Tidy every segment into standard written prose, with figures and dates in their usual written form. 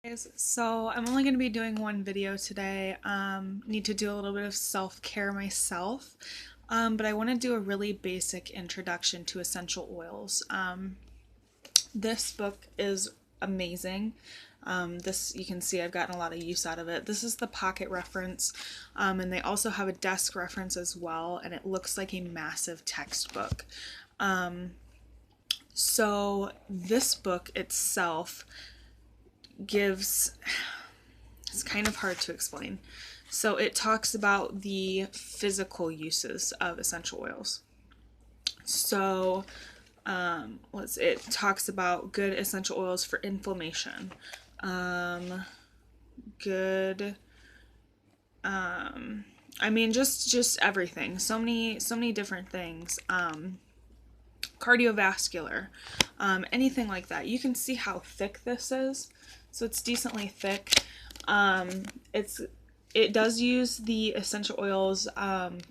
Guys, so I'm only going to be doing one video today. Need to do a little bit of self-care myself, but I want to do a really basic introduction to essential oils. This book is amazing. This, you can see I've gotten a lot of use out of it. This is the pocket reference, and they also have a desk reference as well, and it looks like a massive textbook. So this book itself gives, it's kind of hard to explain. So it talks about the physical uses of essential oils. So it talks about good essential oils for inflammation, good I mean just everything, so many different things, cardiovascular, anything like that. You can see how thick this is. So it's decently thick. It does use the essential oils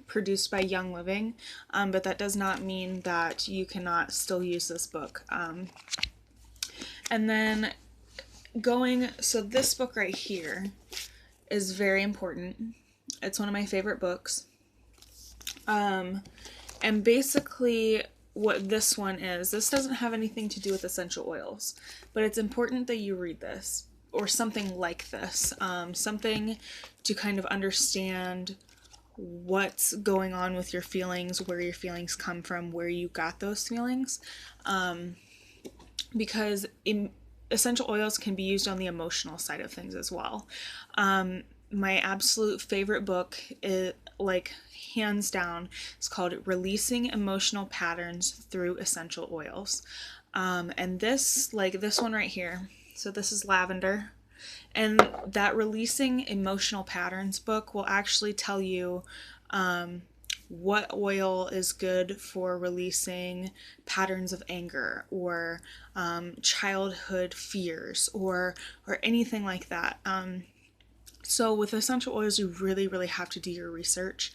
produced by Young Living, but that does not mean that you cannot still use this book. And then so this book right here is very important. It's one of my favorite books. And basically what this one is, this doesn't have anything to do with essential oils, but it's important that you read this, or something like this, something to kind of understand what's going on with your feelings, where your feelings come from, where you got those feelings, because essential oils can be used on the emotional side of things as well. My absolute favorite book is, like, hands down, is called Releasing Emotional Patterns Through Essential Oils. And this one right here, so this is lavender, and that Releasing Emotional Patterns book will actually tell you what oil is good for releasing patterns of anger, or childhood fears, or anything like that. So with essential oils, you really have to do your research.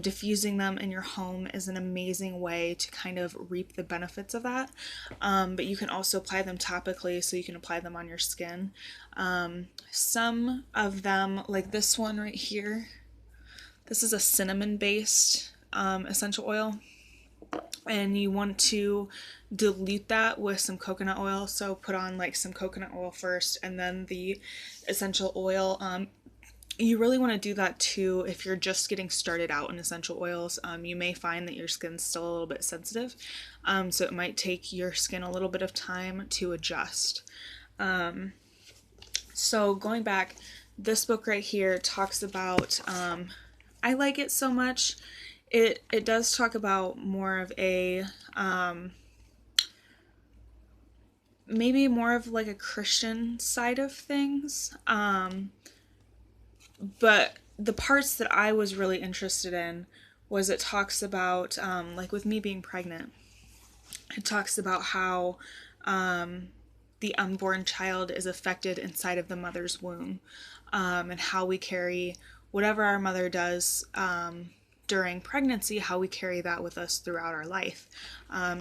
Diffusing them in your home is an amazing way to kind of reap the benefits of that. But you can also apply them topically, so you can apply them on your skin. Some of them, like this one right here, this is a cinnamon-based essential oil. And you want to dilute that with some coconut oil. So put on like some coconut oil first and then the essential oil. You really want to do that too if you're just getting started out in essential oils. You may find that your skin's still a little bit sensitive, so it might take your skin a little bit of time to adjust. So going back, this book right here talks about, I like it so much. It does talk about more of a, maybe more of like a Christian side of things. But the parts that I was really interested in was it talks about, like with me being pregnant, it talks about how the unborn child is affected inside of the mother's womb, and how we carry whatever our mother does during pregnancy, how we carry that with us throughout our life.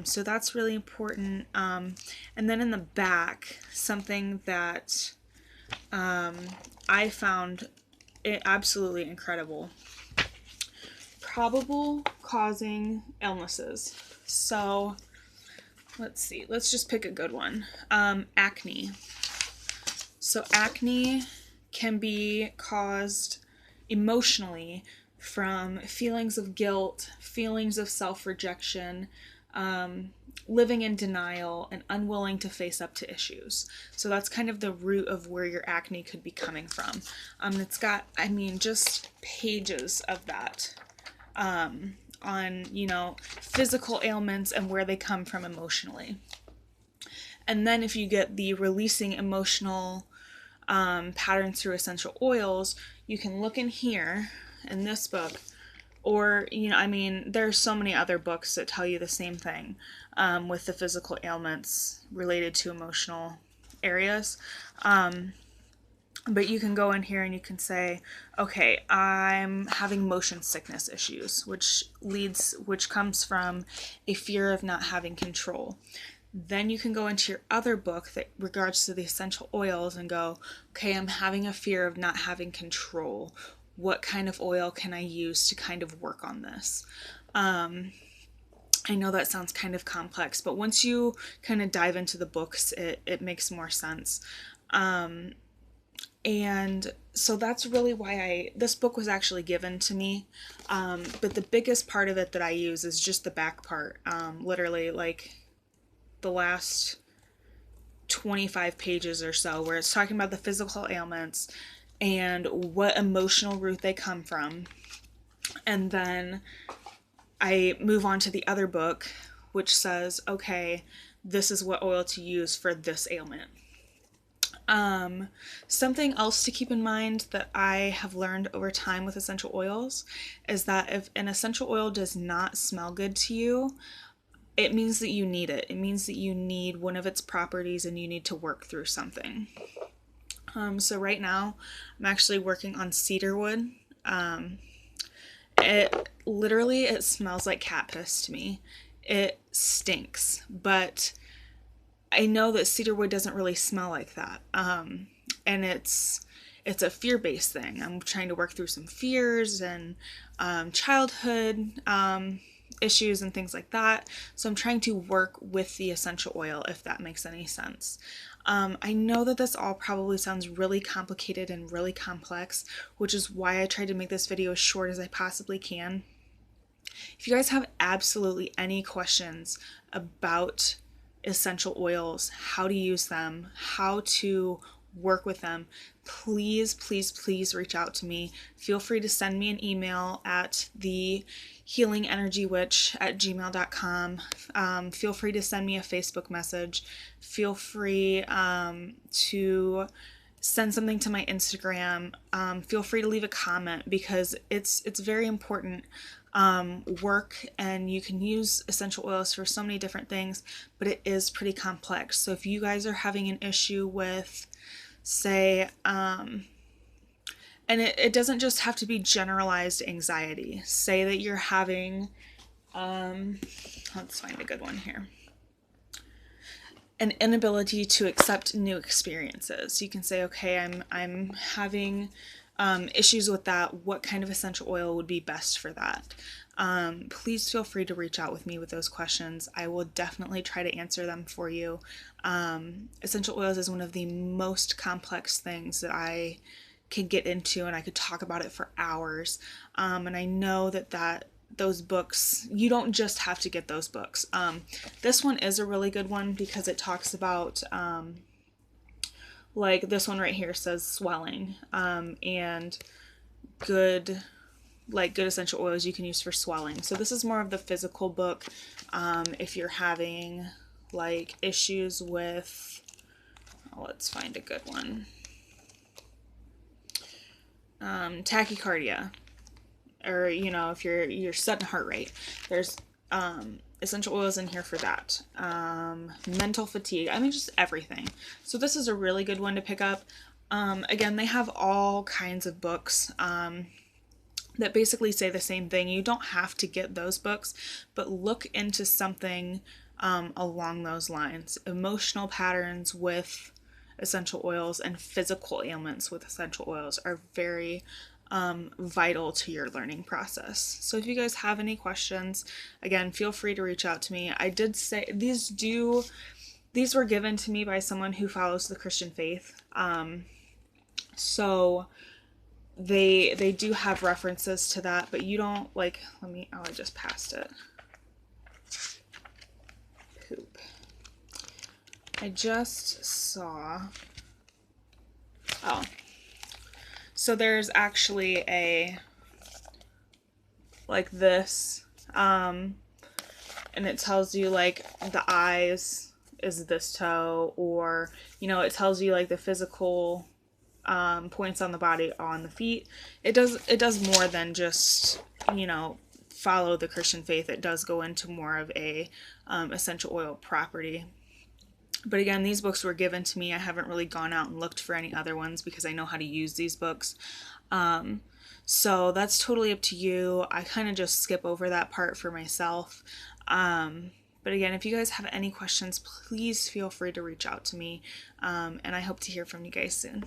So that's really important. And then in the back, something that I found it absolutely incredible: probable causing illnesses. So let's see, let's just pick a good one. Acne. So acne can be caused emotionally from feelings of guilt, feelings of self-rejection, living in denial, and unwilling to face up to issues. So that's kind of the root of where your acne could be coming from. It's got, I mean, just pages of that on, physical ailments and where they come from emotionally. And then if you get the Releasing Emotional Patterns Through Essential Oils, you can look in here in this book, or there's so many other books that tell you the same thing, with the physical ailments related to emotional areas. But you can go in here and you can say, okay, I'm having motion sickness issues, which comes from a fear of not having control. Then you can go into your other book that regards to the essential oils and go, okay, I'm having a fear of not having control. What kind of oil can I use to kind of work on this? I know that sounds kind of complex, but once you kind of dive into the books, it makes more sense. And so that's really why this book was actually given to me. But the biggest part of it that I use is just the back part. Literally like the last 25 pages or so, where it's talking about the physical ailments and what emotional root they come from. And then I move on to the other book, which says, okay, this is what oil to use for this ailment. Something else to keep in mind that I have learned over time with essential oils is that if an essential oil does not smell good to you, it means that you need it. It means that you need one of its properties and you need to work through something. So right now, I'm actually working on cedarwood. It smells like cat piss to me. It stinks, but I know that cedarwood doesn't really smell like that. And it's a fear-based thing. I'm trying to work through some fears and childhood issues and things like that. So I'm trying to work with the essential oil, if that makes any sense. I know that this all probably sounds really complicated and really complex, which is why I tried to make this video as short as I possibly can. If you guys have absolutely any questions about essential oils, how to use them, how to work with them, please, please, please reach out to me. Feel free to send me an email at thehealingenergywitch@gmail.com. Feel free to send me a Facebook message. Feel free to send something to my Instagram. Feel free to leave a comment, because it's very important work, and you can use essential oils for so many different things, but it is pretty complex. So if you guys are having an issue with, say, and it doesn't just have to be generalized anxiety. Say that you're having, let's find a good one here, an inability to accept new experiences. You can say, okay, I'm having issues with that. What kind of essential oil would be best for that? Please feel free to reach out with me with those questions. I will definitely try to answer them for you. Essential oils is one of the most complex things that I can get into, and I could talk about it for hours. And I know that those books, you don't just have to get those books. This one is a really good one because it talks about like this one right here says swelling, and good essential oils you can use for swelling. So this is more of the physical book. If you're having like issues with, let's find a good one, tachycardia, or if you're sudden heart rate, there's essential oils in here for that. Mental fatigue, I mean, just everything. So this is a really good one to pick up. Again, they have all kinds of books that basically say the same thing. You don't have to get those books, but look into something along those lines. Emotional patterns with essential oils and physical ailments with essential oils are very vital to your learning process. So if you guys have any questions, again, feel free to reach out to me. I did say these were given to me by someone who follows the Christian faith. So they do have references to that, but you don't I just passed it. Poop. I just saw, so there's actually a, like this, and it tells you like the eyes is this toe, or, it tells you like the physical points on the body on the feet. It does more than just, follow the Christian faith. It does go into more of a essential oil property. But again, these books were given to me. I haven't really gone out and looked for any other ones because I know how to use these books. So that's totally up to you. I kind of just skip over that part for myself. But again, if you guys have any questions, please feel free to reach out to me, and I hope to hear from you guys soon.